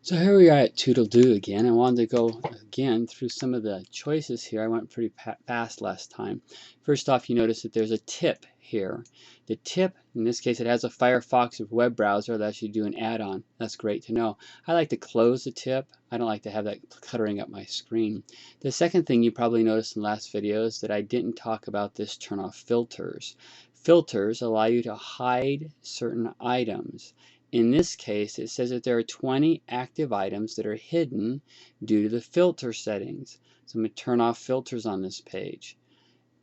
So here we are at Toodledo again. I wanted to go again through some of the choices here. I went pretty fast last time. First off, you notice that there's a tip here. The tip, in this case, it has a Firefox or web browser that lets you do an add-on. That's great to know. I like to close the tip. I don't like to have that cluttering up my screen. The second thing you probably noticed in the last video is that I didn't talk about this turn off filters. Filters allow you to hide certain items. In this case, it says that there are 20 active items that are hidden due to the filter settings. So I'm going to turn off filters on this page.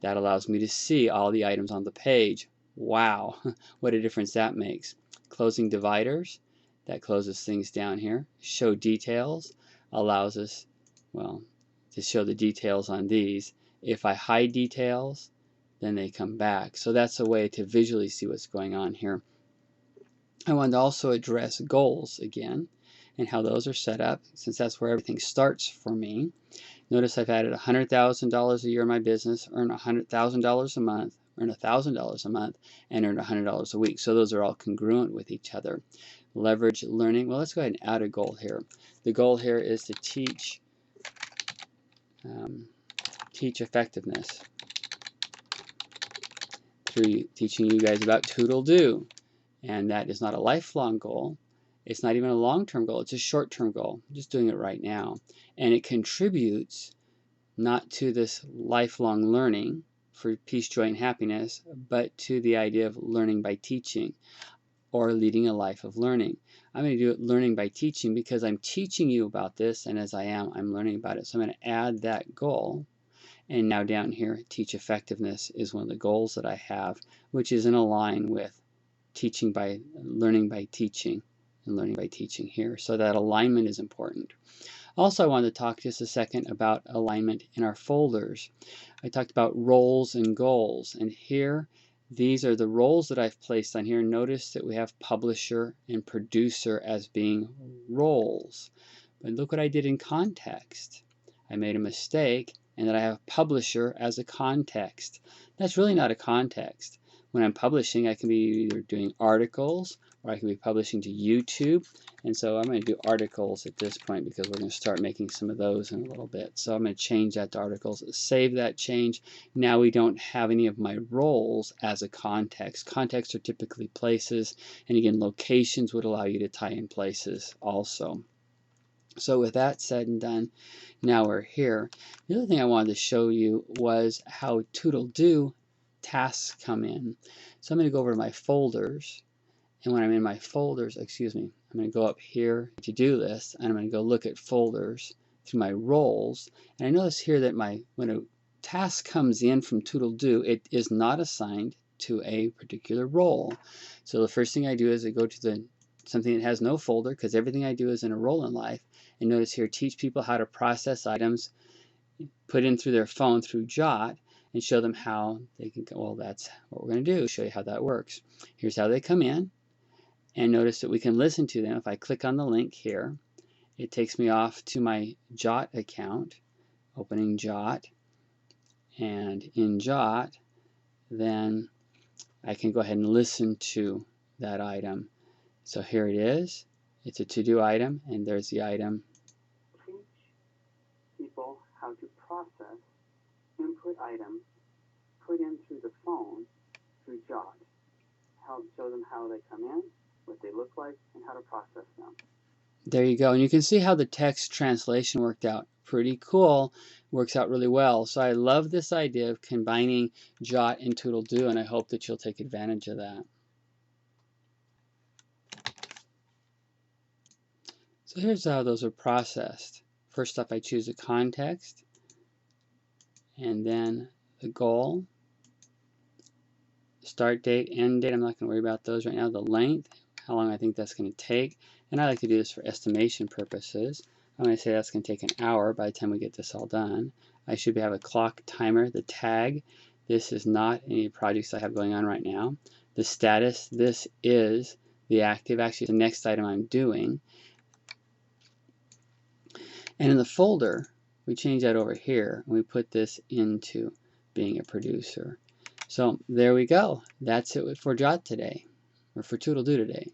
That allows me to see all the items on the page. Wow, what a difference that makes. Closing dividers, that closes things down here. Show details allows us, well, to show the details on these. If I hide details, then they come back. So that's a way to visually see what's going on here. I wanted to also address goals again and how those are set up, since that's where everything starts for me. Notice I've added $100,000 a year in my business, earn $100,000 a month, earn $1,000 a month, and earn $100 a week. So those are all congruent with each other. Leverage learning. Well, let's go ahead and add a goal here. The goal here is to teach effectiveness through teaching you guys about Toodledo. And that is not a lifelong goal. It's not even a long-term goal. It's a short-term goal. I'm just doing it right now. And it contributes not to this lifelong learning for peace, joy, and happiness, but to the idea of learning by teaching or leading a life of learning. I'm going to do it learning by teaching because I'm teaching you about this, and as I'm learning about it. So I'm going to add that goal. And now down here, teach effectiveness is one of the goals that I have, which is in line with learning by teaching and learning by teaching here. So that alignment is important. Also, I wanted to talk just a second about alignment in our folders. I talked about roles and goals, and here these are the roles that I've placed on here. Notice that we have publisher and producer as being roles. But look what I did in context. I made a mistake and that I have publisher as a context. That's really not a context. When I'm publishing, I can be either doing articles or I can be publishing to YouTube. And so I'm going to do articles at this point because we're going to start making some of those in a little bit. So I'm going to change that to articles, save that change. Now we don't have any of my roles as a context. Contexts are typically places, and again, locations would allow you to tie in places also. So with that said and done, now we're here. The other thing I wanted to show you was how Toodledo tasks come in. So I'm going to go over to my folders, and when I'm in my folders, I'm going to go up here, to-do list, and I'm going to go look at folders through my roles, and I notice here that when a task comes in from Toodledo, it is not assigned to a particular role. So the first thing I do is I go to something that has no folder, because everything I do is in a role in life, and notice here, teach people how to process items put in through their phone through Jot, and show them how they can go. Well, that's what we're going to do, show you how that works. Here's how they come in, and notice that we can listen to them. If I click on the link here, it takes me off to my Jot account, opening Jot, and in Jot, then I can go ahead and listen to that item. So here it is. It's a to-do item, and there's the item. Teach people how to process input items put in through the phone through Jot. Show them how they come in, what they look like, and how to process them. There you go. And you can see how the text translation worked out. Pretty cool. Works out really well. So I love this idea of combining Jot and Toodledo, and I hope that you'll take advantage of that. So here's how those are processed. First off, I choose a context, and then the goal, start date, end date. I'm not going to worry about those right now. The length, how long I think that's going to take. And I like to do this for estimation purposes. I'm going to say that's going to take an hour by the time we get this all done. I should have a clock timer. The tag, this is not any projects I have going on right now. The status, this is the active. Actually, it's the next item I'm doing. And in the folder, we change that over here, and we put this into being a producer. So there we go. That's it for Jot today, or for Toodledo today.